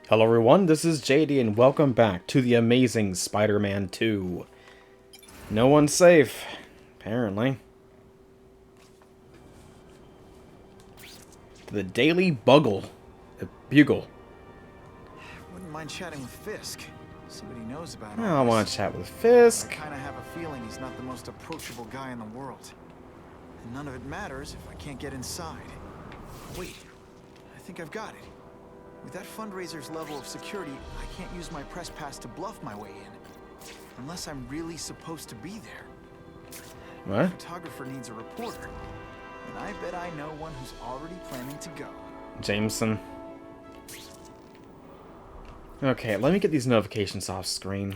Hello everyone, this is JD and welcome back to the amazing Spider-Man 2. No one's safe, apparently. The Daily Bugle. Bugle. Wouldn't mind chatting with Fisk. See what he knows about I all this. want to chat with Fisk. I kind of have a feeling he's not the most approachable guy in the world. And none of it matters if I can't get inside. Wait, I think I've got it. With that fundraiser's level of security, I can't use my press pass to bluff my way in. Unless I'm really supposed to be there. What? The photographer needs a reporter. And I bet I know one who's already planning to go. Jameson. Okay, let me get these notifications off screen.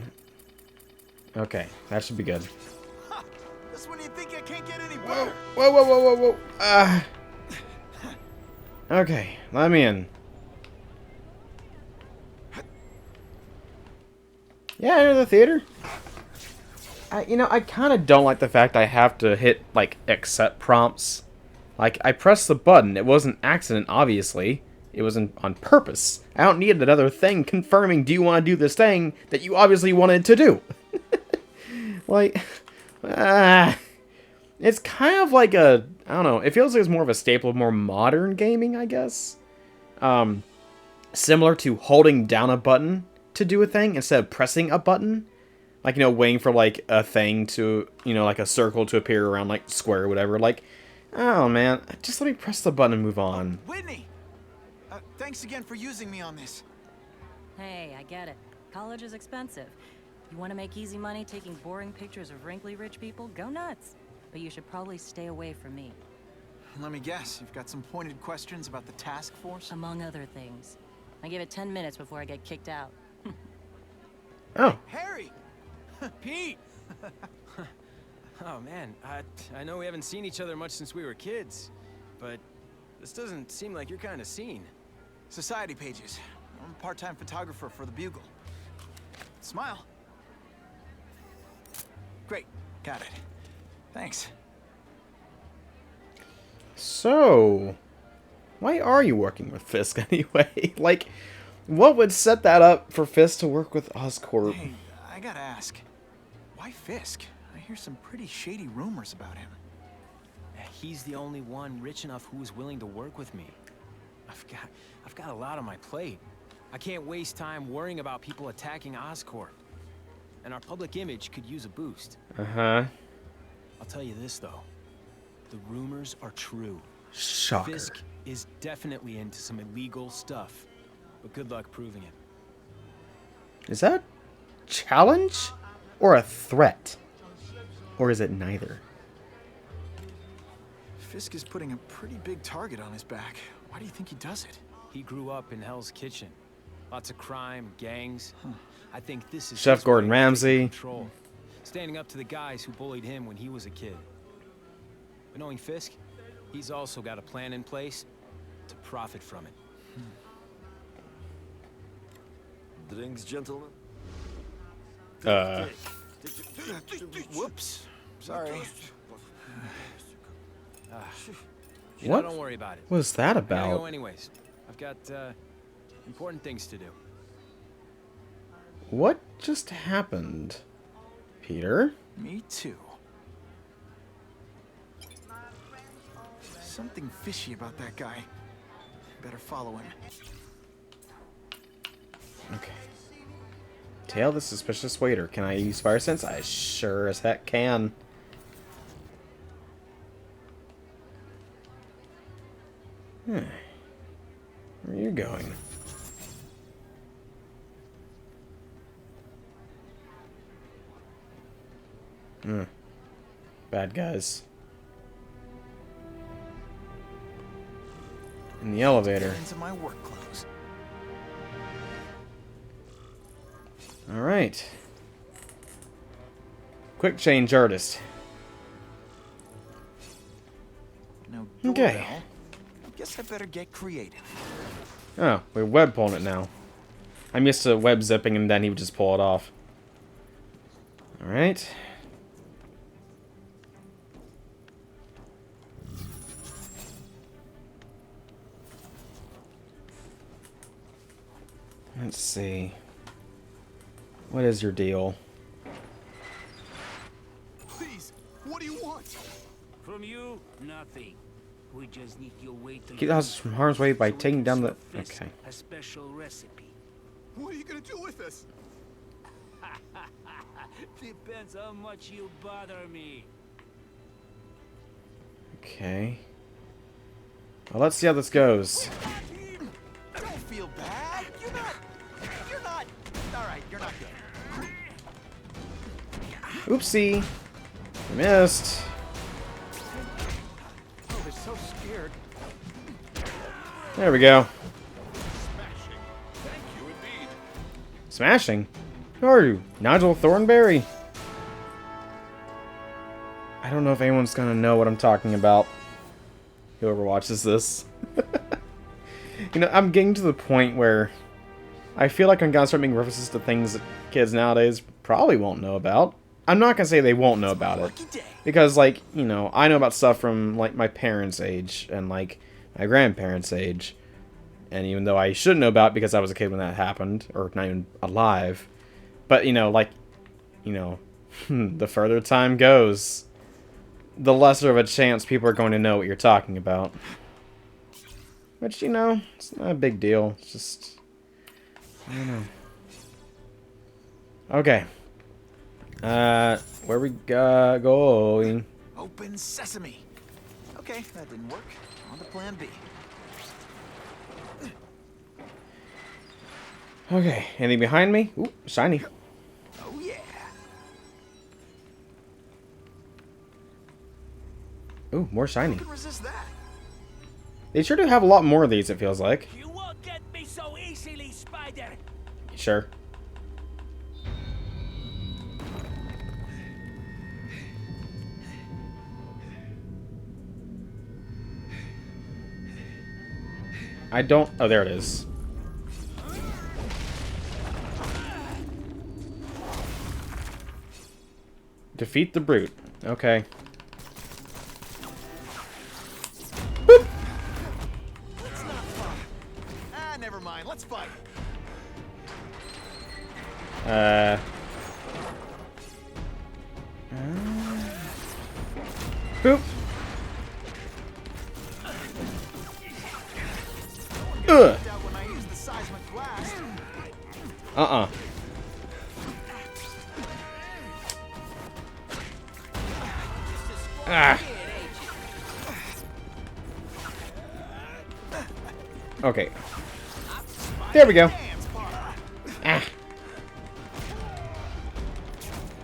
Okay, that should be good. Ha! That's when you think I can't get any Whoa, better. whoa, whoa, whoa, whoa, whoa. Okay, let me in. Yeah, enter the theater. I kind of don't like the fact I have to hit, like, accept prompts. Like, I pressed the button. It was an accident, obviously. It was on purpose. I don't need another thing confirming, do you want to do this thing that you obviously wanted to do? Like, it's kind of like a, I don't know, it feels like it's more of a staple of more modern gaming, I guess. Similar to holding down a button to do a thing instead of pressing a button. Like, waiting for, like, a thing to, like a circle to appear around, like, square or whatever. Like, oh, man, just let me press the button and move on. Whitney! Thanks again for using me on this. Hey, I get it. College is expensive. You want to make easy money taking boring pictures of wrinkly rich people? Go nuts. But you should probably stay away from me. Let me guess, you've got some pointed questions about the task force? Among other things. I give it 10 minutes before I get kicked out. Oh. Harry! Pete! Oh man, I know we haven't seen each other much since we were kids, but this doesn't seem like your kind of scene. Society pages. I'm a part-time photographer for the Bugle. Smile. Great, got it. Thanks. So, why are you working with Fisk anyway? Like, what would set that up for Fisk to work with Oscorp? Hey, I gotta ask. Why Fisk? I hear some pretty shady rumors about him. He's the only one rich enough who is willing to work with me. I've got a lot on my plate. I can't waste time worrying about people attacking Oscorp. And our public image could use a boost. Uh-huh. I'll tell you this, though. The rumors are true. Shocker. Fisk is definitely into some illegal stuff. But good luck proving it. Is that a challenge or a threat? Or is it neither? Fisk is putting a pretty big target on his back. Why do you think he does it? He grew up in Hell's Kitchen. Lots of crime, gangs. I think this is Chef his Gordon way of taking Ramsay. control. Standing up to the guys who bullied him when he was a kid. But knowing Fisk, he's also got a plan in place to profit from it. Drinks, gentlemen? Whoops. Sorry. What Don't worry about it. was that I gotta go about? anyways. I've got important things to do. What just happened, Peter? Me too. Something fishy about that guy. Better follow him. Okay. Tail the suspicious waiter. Can I use fire sense? I sure as heck can. Where are you going? Bad guys. In the elevator. Into my work clothes. Alright. Quick change artist. No Okay. doorbell. I guess I better get creative. Oh, we're web pulling it now. I'm used to web zipping and then he would just pull it off. Alright. Let's see. What is your deal? Please, what do you want? From you, nothing. We just need your way to Keep the hostage from harm's way by taking down the... Okay. a special recipe. What are you gonna do with us? Depends how much you bother me. Okay. Well, let's see how this goes. Don't feel bad. You're not. All right, you're not good. Oopsie. I missed. Oh, they're so scared. There we go. Smashing. Thank you indeed. Smashing? Who are you? Nigel Thornberry? I don't know if anyone's gonna know what I'm talking about. Whoever watches this. You know, I'm getting to the point where I feel like I'm gonna start making references to things that kids nowadays probably won't know about. I'm not gonna say they won't know about it. Because, like, you know, I know about stuff from, like, my parents' age and, like, my grandparents' age. And even though I should know about it because I was a kid when that happened, or not even alive. But, you know, like, you know, the further time goes, the lesser of a chance people are going to know what you're talking about. Which, you know, it's not a big deal. It's just, I don't know. Okay. Where we going? Open sesame. Okay, that didn't work. On to plan B. Okay, anything behind me? Ooh, shiny. Oh yeah. Ooh, more shiny. Who can resist that? They sure do have a lot more of these, it feels like. You won't get me so easily, Spider. Sure. I don't... Oh, there it is. Defeat the brute. Okay. Boop. That's not fun. Ah, never mind. Let's fight. Boop. Ugh. Out when I use the seismic blast. Uh-uh. Ah. Okay. There we go. Hands, Parker. Ah.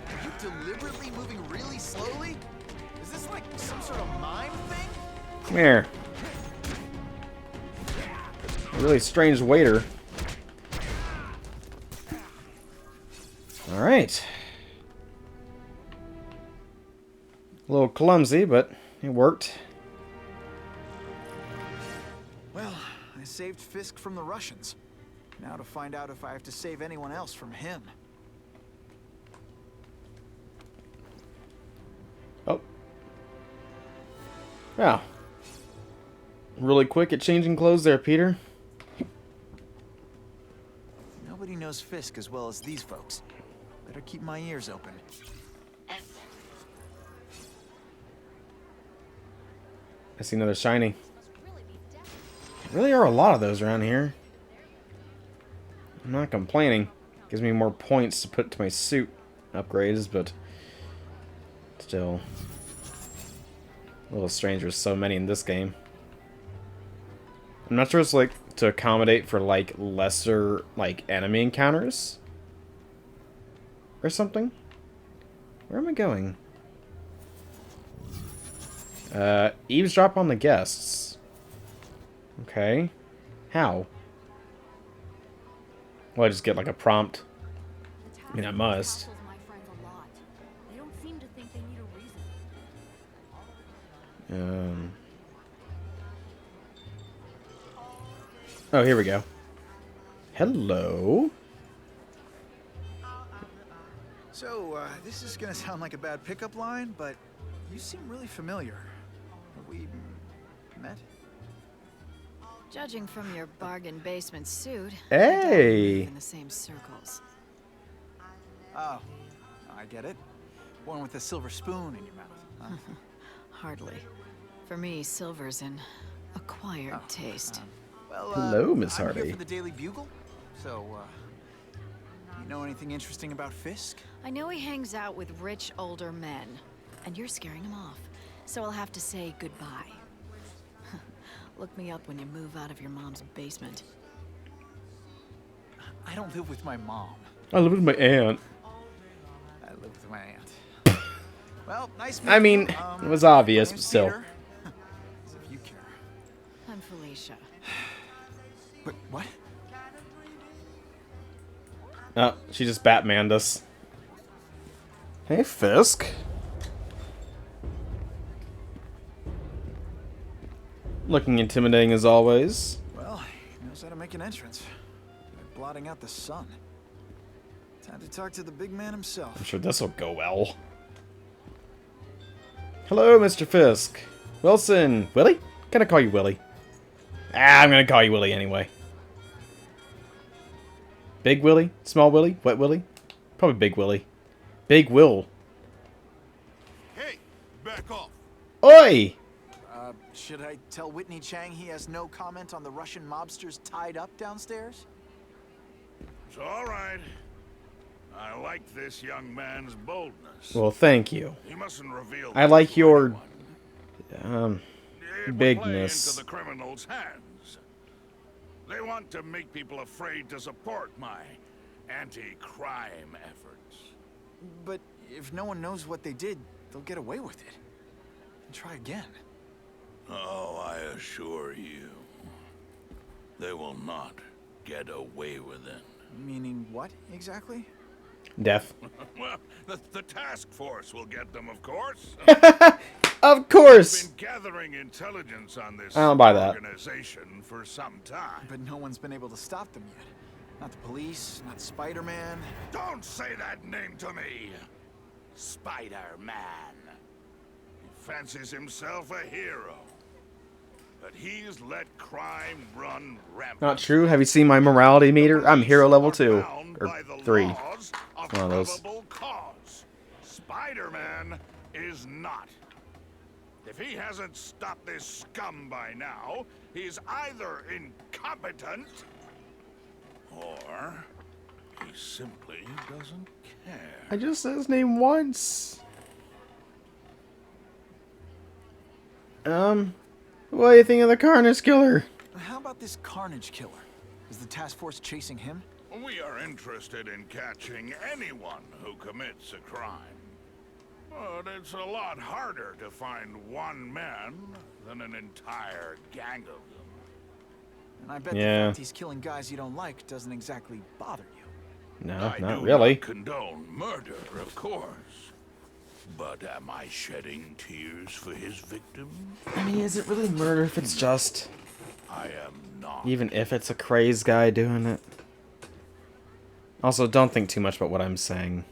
Are you deliberately moving really slowly? Is this like some sort of mime thing? Come here. A really strange waiter. Alright. A little clumsy, but it worked. Well, I saved Fisk from the Russians. Now to find out if I have to save anyone else from him. Oh. Yeah. Really quick at changing clothes there, Peter. Nobody knows Fisk as well as these folks. Better keep my ears open. I see another shiny. There really are a lot of those around here. I'm not complaining. Gives me more points to put to my suit upgrades, but still a little strange there's so many in this game. I'm not sure it's like to accommodate for like lesser like enemy encounters or something. Where am I going? Eavesdrop on the guests. Okay. How? Well, I just get like a prompt. I mean, I must. Oh, here we go. Hello. So, this is gonna sound like a bad pickup line, but you seem really familiar. Have we met? Judging from your bargain basement suit, Hey. in the same circles. Oh, I get it. One with a silver spoon in your mouth. Huh? Hardly. For me, silver's an acquired taste. Well, Hello, Miss I'm Hardy. here for the Daily Bugle. So, you know anything interesting about Fisk? I know he hangs out with rich older men, and you're scaring him off. So I'll have to say goodbye. Look me up when you move out of your mom's basement. I don't live with my mom. I live with my aunt. I live with my aunt. Well, nice meeting I mean, you. it was obvious, my but name's still. Peter. As if you care. I'm Felicia. But what? Oh, she just Batmaned us. Hey, Fisk. Looking intimidating as always. Well, he knows how to make an entrance. By blotting out the sun. Time to talk to the big man I'm himself. sure this'll go well. Hello, Mr. Fisk. Wilson. Willie? Can I call you Willie? Ah, I'm gonna call you Willie anyway. Big Willie? Small Willie? Wet Willie? Probably Big Willie. Big Will. Hey, back off. Oi! Should I tell Whitney Chang he has no comment on the Russian mobsters tied up downstairs? It's all right. I like this young man's boldness. Well, thank you. He mustn't reveal. I like this to your, anyone. It would bigness. play into the criminals' hands. They want to make people afraid to support my anti-crime efforts. But if no one knows what they did, they'll get away with it. And try again. Oh, I assure you, they will not get away with it. Meaning what, exactly? Death. Well, the task force will get them, of course. Of course! Been gathering intelligence on this I don't buy that. organization for some time. But no one's been able to stop them yet. Not the police, not Spider-Man. Don't say that name to me! Spider-Man. He fancies himself a hero. But he's let crime run rampant. Not true. Have you seen my morality meter? I'm hero level 2. Or 3. One of those. Cause. Spider-Man is not. If he hasn't stopped this scum by now, he's either incompetent or he simply doesn't care. I just said his name once. What do you think of the Carnage Killer? How about this Carnage Killer? Is the task force chasing him? We are interested in catching anyone who commits a crime. But it's a lot harder to find one man than an entire gang of them. And I bet Yeah. the fact he's killing guys you don't like doesn't exactly bother you. No, I not do really. not condone murder, of course. But am I shedding tears for his victims? I mean, is it really murder if it's just... I am not. Even if it's a crazed guy doing it? Also, don't think too much about what I'm saying.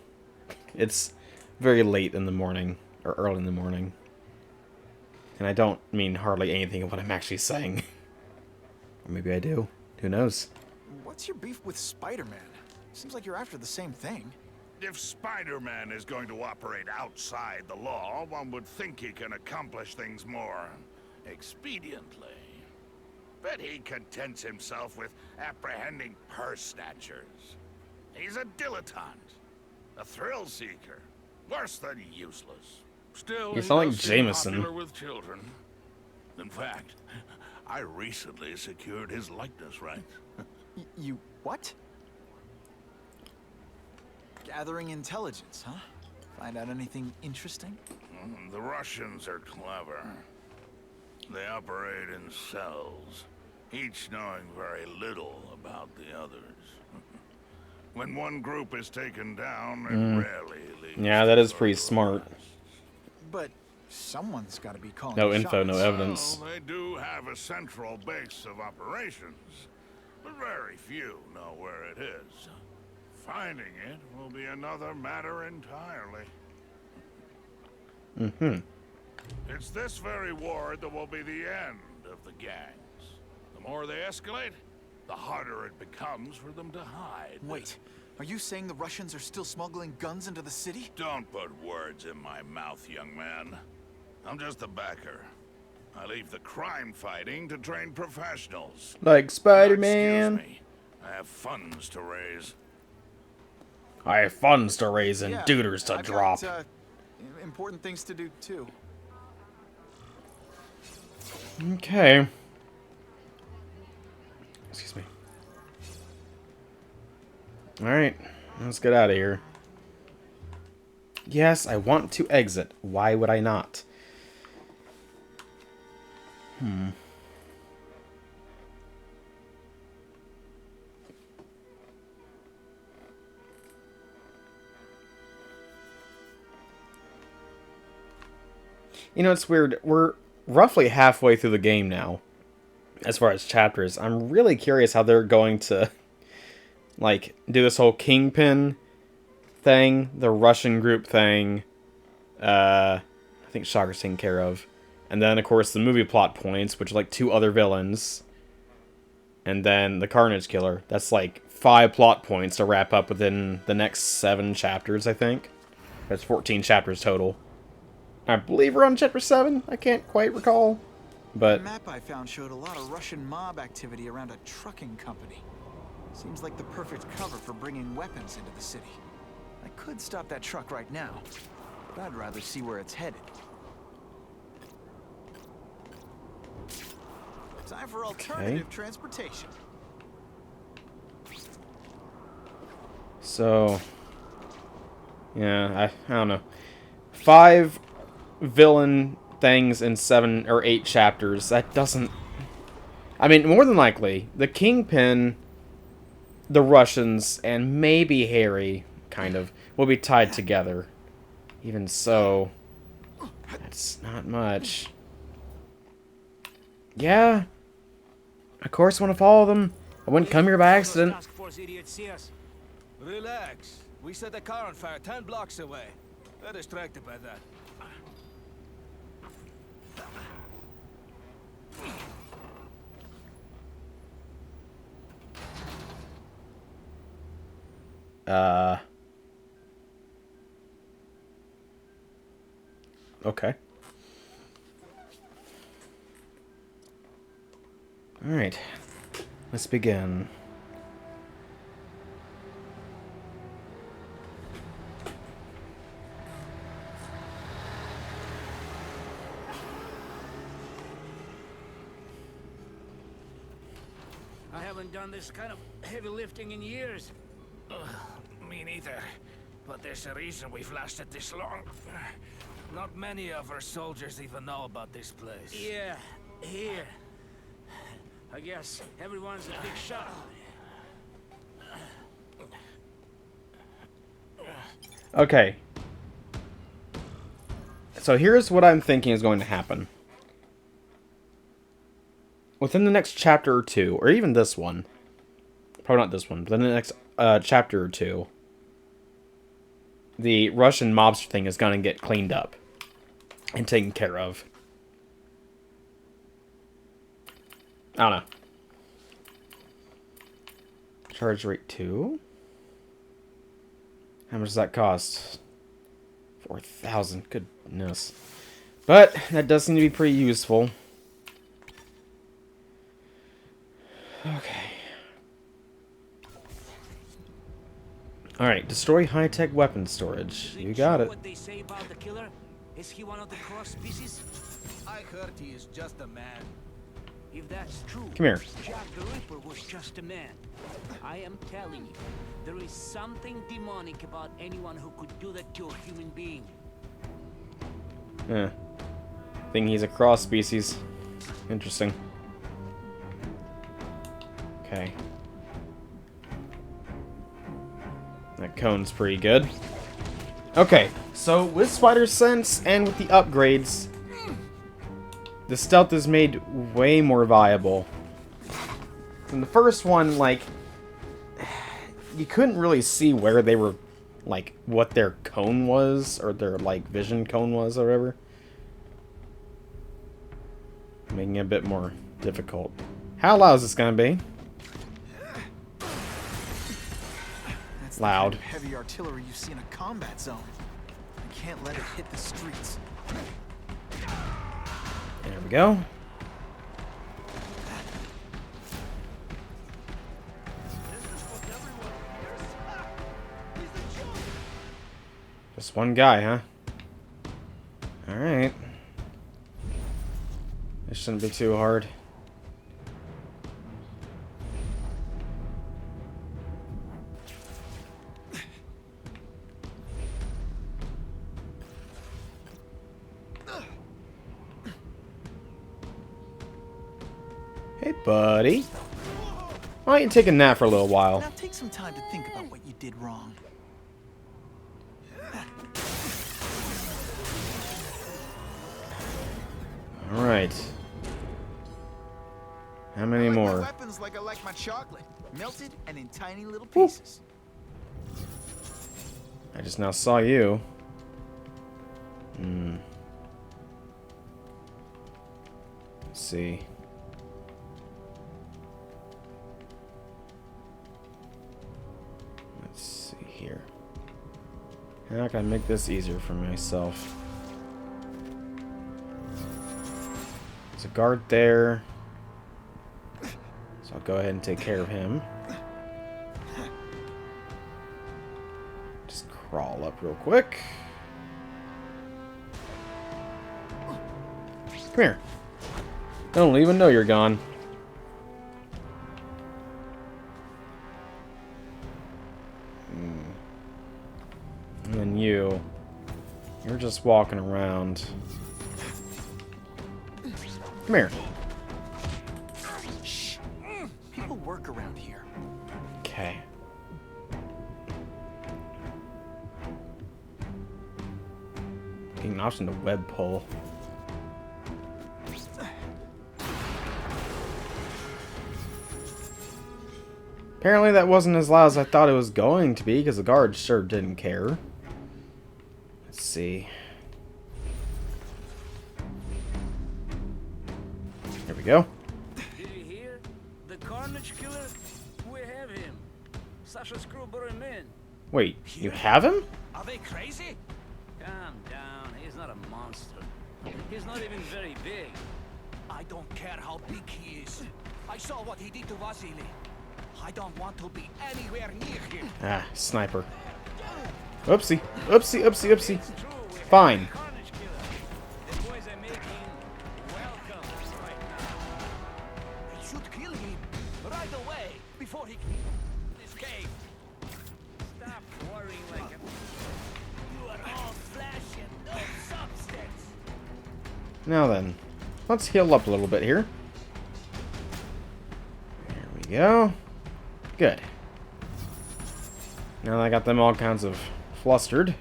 It's very late in the morning, or early in the morning. And I don't mean hardly anything of what I'm actually saying. Or maybe I do. Who knows? What's your beef with Spider-Man? Seems like you're after the same thing. If Spider-Man is going to operate outside the law, one would think he can accomplish things more expediently. But he contents himself with apprehending purse snatchers. He's a dilettante, a thrill seeker, worse than useless. Still, You he sound like does seem Jameson. popular with children. In fact, I recently secured his likeness rights. You what? Gathering intelligence, huh? Find out anything interesting? The Russians are clever. They operate in cells, each knowing very little about the others. When one group is taken down, it rarely leads Yeah, to that is further pretty smart. arrests. But someone's got to be calling No the info, no shots. evidence. Well, they do have a central base of operations, but very few know where it is. Finding it will be another matter entirely. Mm-hmm. It's this very war that will be the end of the gangs. The more they escalate, the harder it becomes for them to hide. Wait, are you saying the Russians are still smuggling guns into the city? Don't put words in my mouth, young man. I'm just a backer. I leave the crime fighting to trained professionals. Like Now, Spider-Man. excuse me. I have funds to raise. I have funds to raise and Yeah, duders to I've drop. got, important things to do, too. Okay. Excuse me. Alright, let's get out of here. Yes, I want to exit. Why would I not? You know, it's weird. We're roughly halfway through the game now, as far as chapters. I'm really curious how they're going to, like, do this whole Kingpin thing, the Russian group thing. I think Shocker's taken care of. And then, of course, the movie plot points, which are like 2 other villains. And then the Carnage Killer. That's like 5 plot points to wrap up within the next 7 chapters, I think. That's 14 chapters total. I believe we're on chapter 7. I can't quite recall. But The map I found showed a lot of Russian mob activity around a trucking company. Seems like the perfect cover for bringing weapons into the city. I could stop that truck right now, but I'd rather see where it's headed. Time for alternative transportation. so, yeah, I don't know. 5 villain things in 7 or 8 chapters. That doesn't... I mean, more than likely, the Kingpin, the Russians, and maybe Harry, kind of, will be tied together. Even so, that's not much. Yeah, of course I want to follow them. I wouldn't come here by accident. Task force idiots see us. Relax. We set a car on fire 10 blocks away. They're distracted by that. Okay. Alright. Let's begin. I haven't done this kind of heavy lifting in years. Me neither. But there's a reason we've lasted this long. Not many of our soldiers even know about this place. Yeah, here. I guess everyone's a big shot. Okay. So here's what I'm thinking is going to happen. Within the next chapter or 2, or even this one, probably not this one, but in the next chapter or 2, the Russian mobster thing is going to get cleaned up and taken care of. I don't know. Charge rate 2? How much does that cost? 4,000. Goodness. But that does seem to be pretty useful. Okay. Alright, destroy high-tech weapon storage. You got it. What they say about the killer? Is he one of the Cros species? I heard he is just a man. If that's true, Come here. Jack the Ripper was just a man. I am telling you, there is something demonic about anyone who could do that to a human being. Yeah. Think he's a cross species. Interesting. Okay. That cone's pretty good. Okay, so with Spider Sense and with the upgrades, the stealth is made way more viable. In the first one, like, you couldn't really see where they were, like, what their cone was, or their, like, vision cone was, or whatever. Making it a bit more difficult. How loud is this gonna be? That's Loud. the kind of heavy artillery you see in a combat zone. I can't let it hit the streets. There we go. Just one guy, huh? Alright. This shouldn't be too hard. Hey, buddy. Why don't you take a nap for a little while? Now take some time to think about what you did wrong. Alright. How many I like my more? weapons like I like my chocolate, melted and in tiny little pieces. I just now saw you. Let's see. Let's see here. How can I make this easier for myself? There's a guard there. So I'll go ahead and take care of him. Just crawl up real quick. Come here. I don't even know you're gone. And then you're just walking around. Come here. Shh. People work around here. Okay. Getting an option to web pull. Apparently that wasn't as loud as I thought it was going to be, because the guard sure didn't care. Let's see. There we go. Did you hear? The Carnage Killer? We have him. Sasha Screwbury man. Wait, you have him? Are they crazy? Calm down. He's not a monster. He's not even very big. I don't care how big he is. I saw what he did to Vasily. I don't want to be anywhere near him. Ah, sniper. Oopsie. Oopsie, oopsie, oopsie. Fine. Carnage Killer. The boys are making welcome right now. We should kill him right away before he escapes. Stop worrying like a... You are all flesh and no substance. Now then, let's heal up a little bit here. There we go. Good. Now that I got them all kinds of flustered.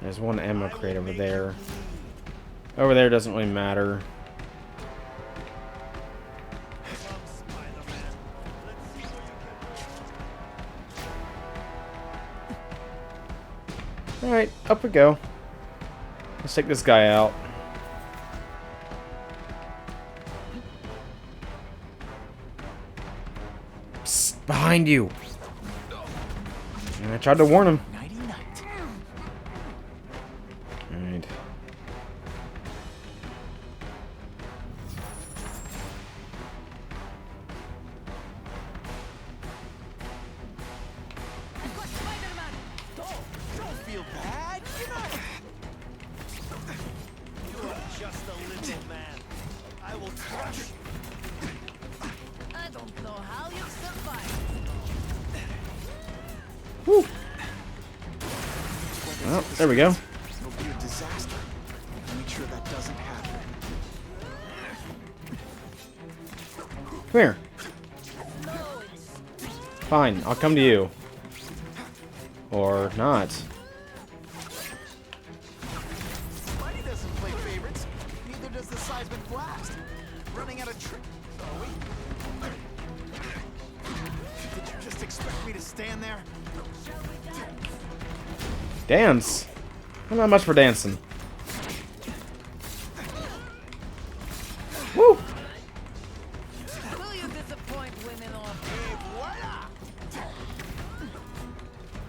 There's one ammo crate over there. Over there doesn't really matter. Alright, up we go. Let's take this guy out. Psst, behind you! And I tried to warn him. Nighty night. Alright. Don't feel bad, you know. You are just a little man. I will crush you. I don't know how you survived. Whew. Well, there we go. It'll be a disaster. Make sure that doesn't happen. Come here. Fine, I'll come to you. Or not. Spidey doesn't play favorites. Neither does the seismic blast. Running out of trick. Are we? Did you just expect me to stand there? Dance? I'm not much for dancing.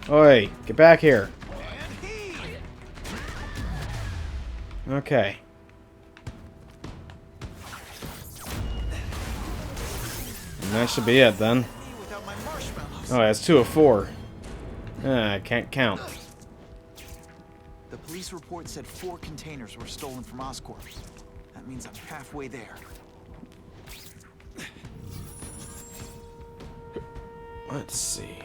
Oi, get back here. Okay. And that should be it then. Oh, that's 2 of 4. I can't count. The police report said 4 containers were stolen from Oscorp. That means I'm halfway there. Let's see.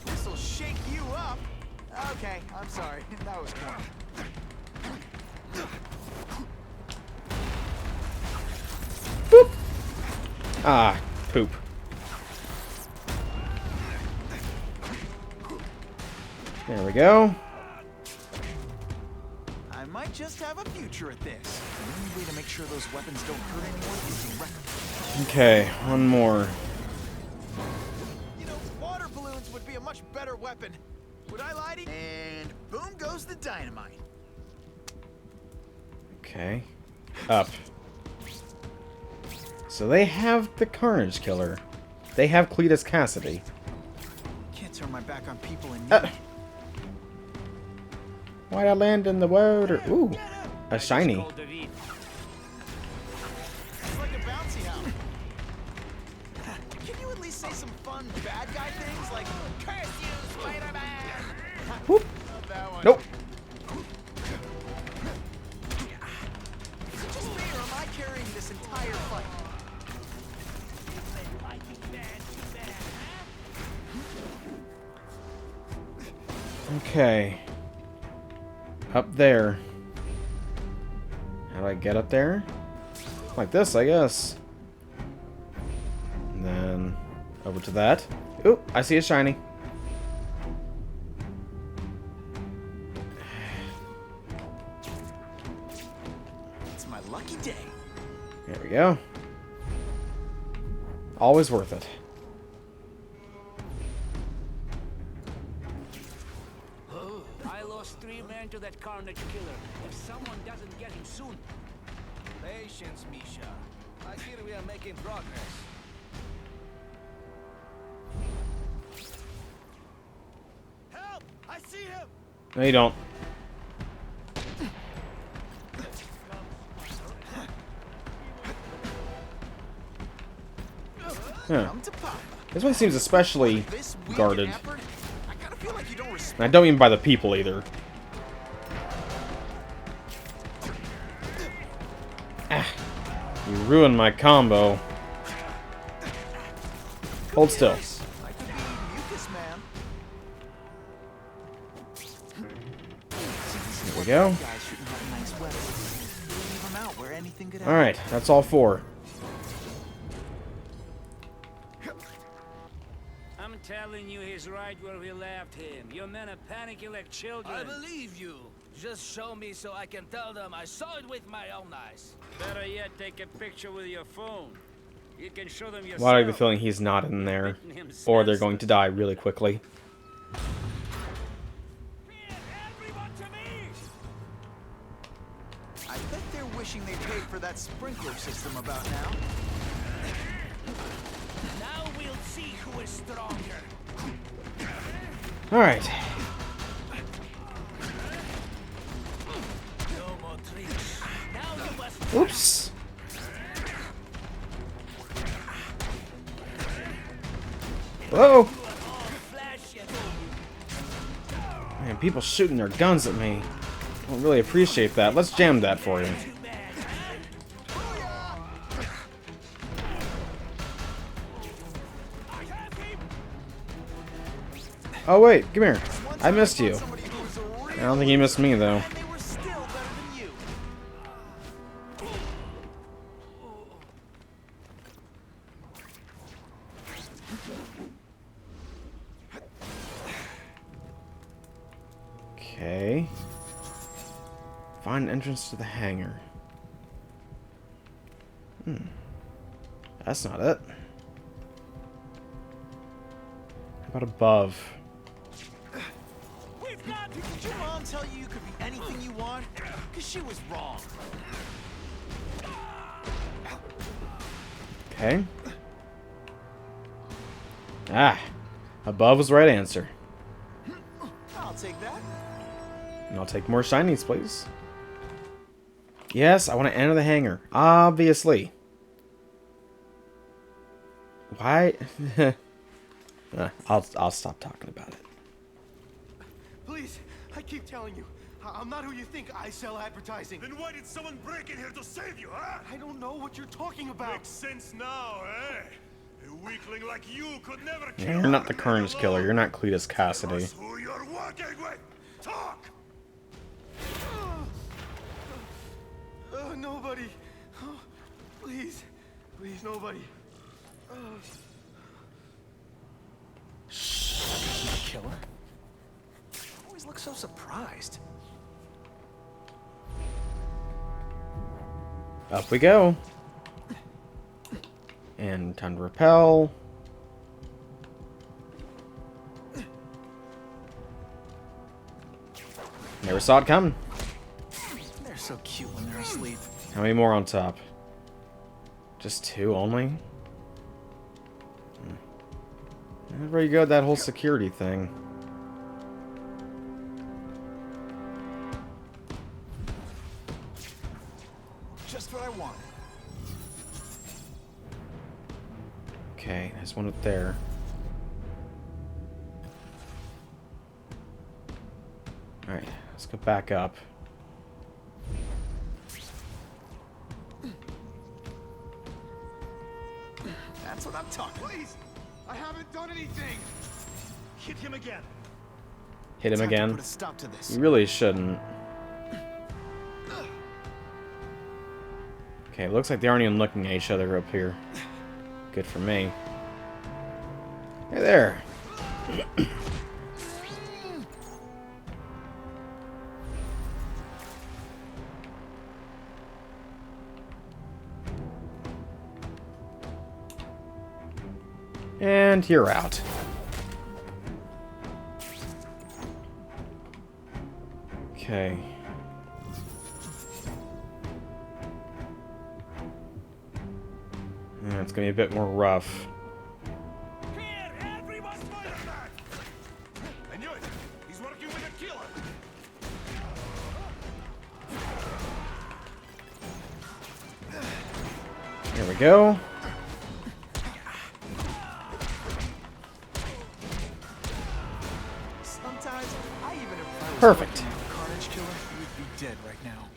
This'll shake you up. Okay, I'm sorry. That was corny. Boop. Ah, poop. There we go. I might just have a future at this. The only way to make sure those weapons don't hurt anyone is to wreck them. Okay, one more. You know, water balloons would be a much better weapon. Would I lie to you? And boom goes the dynamite. Okay. Up. So they have the Carnage Killer. They have Cletus Cassidy. Can't turn my back on people in need. Why'd I land in the water? Ooh, a shiny. It's like a bouncy house. Can you at least say some fun bad guy things like "Curse you, Spider-Man"? Whoop. That one. Nope. Is it just me or am I carrying this entire fight? Okay. Up there. How do I get up there? Like this, I guess. And then over to that. Ooh, I see a shiny. It's my lucky day. There we go. Always worth it. I lost 3 men to that Carnage Killer. If someone doesn't get him soon... Patience, Misha. I hear we are making progress. Help! I see him! No, you don't. Huh. Come to Papa. This one seems especially This weak guarded. effort? I kind of feel like you don't respect. And I don't mean by the people either. Ah, you ruined my combo. Hold still. I could be Mucus Man. There we go. Guys shouldn't have nice weapons. Leave them out where anything could happen. Alright, that's all 4. I'm telling you, he's right where we left him. Your men are panicking like children. I believe you. Just show me so I can tell them I saw it with my own eyes. Better yet, take a picture with your phone. You can show them yourself. Why do I have the feeling he's not in there? Or they're going to die really quickly. Everyone to me! I bet they're wishing they paid for that sprinkler system about now. Now we'll see who is stronger. Alright. No more tricks. Now you must... Oops. Whoa! Man, people shooting their guns at me. I don't really appreciate that. Let's jam that for you. Oh wait, come here. I missed you. I don't think you missed me though. They were still better than you. Okay. Find an entrance to the hangar. That's not it. How about above? Did your mom tell you you could be anything you want? Because she was wrong. Okay. Ah. Above was the right answer. I'll take that. And I'll take more shinies, please. Yes, I want to enter the hangar. Obviously. Why? I'll stop talking about it. Please, I keep telling you, I'm not who you think. I sell advertising. Then why did someone break in here to save you, huh? I don't know what you're talking about. Makes sense now, eh? A weakling like you could never kill. Yeah, you're not the Carnage Killer. You're not Cletus Cassidy. Tell us who you're working with. Talk. Nobody. Oh, please, please, nobody. Killer? Always look so surprised. Up we go. And time to repel. Never saw it coming. They're so cute when they're asleep. How many more on top? Just 2 only? Where you go with that whole security thing? Just what I want. Okay, there's one up there. Alright, let's go back up. That's what I'm talking. Please, I haven't done anything. Hit him again. Hit him Time to again. put a stop to this. You really shouldn't. Okay, looks like they aren't even looking at each other up here. Good for me. Hey there. And you're out. Okay. Yeah, it's gonna be a bit more rough. Here, everyone, Spider-Man! I knew it. He's working with a killer. Here we go. Sometimes I even if Perfect. Carnage Killer, you'd be dead right now.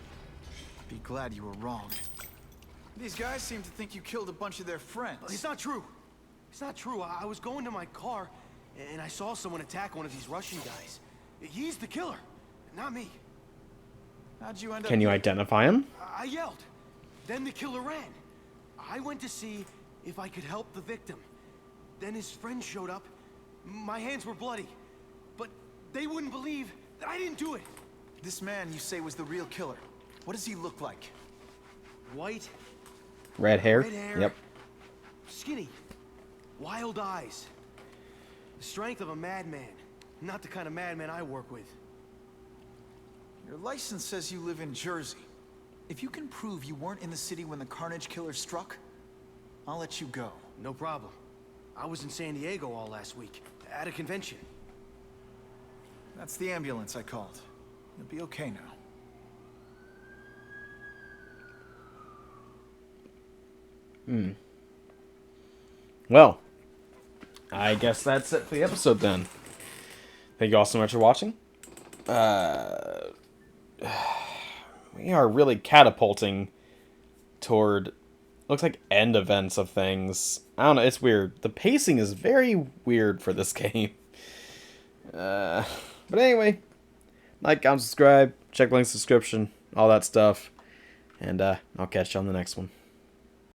Be glad you were wrong. These guys seem to think you killed a bunch of their friends. It's not true. It's not true. I was going to my car, and I saw someone attack one of these Russian guys. He's the killer, not me. How'd you end up? Can you identify him? I yelled. Then the killer ran. I went to see if I could help the victim. Then his friend showed up. My hands were bloody. But they wouldn't believe that I didn't do it. This man you say was the real killer. What does he look like? White, Red hair? red hair. Yep. Skinny. Wild eyes. The strength of a madman. Not the kind of madman I work with. Your license says you live in Jersey. If you can prove you weren't in the city when the Carnage Killer struck, I'll let you go. No problem. I was in San Diego all last week, at a convention. That's the ambulance I called. You'll be okay now. Well, I guess that's it for the episode then. Thank you all so much for watching. We are really catapulting toward, looks like end events of things. I don't know, it's weird. The pacing is very weird for this game. But anyway, like, comment, subscribe, check links, description, all that stuff. And I'll catch you on the next one.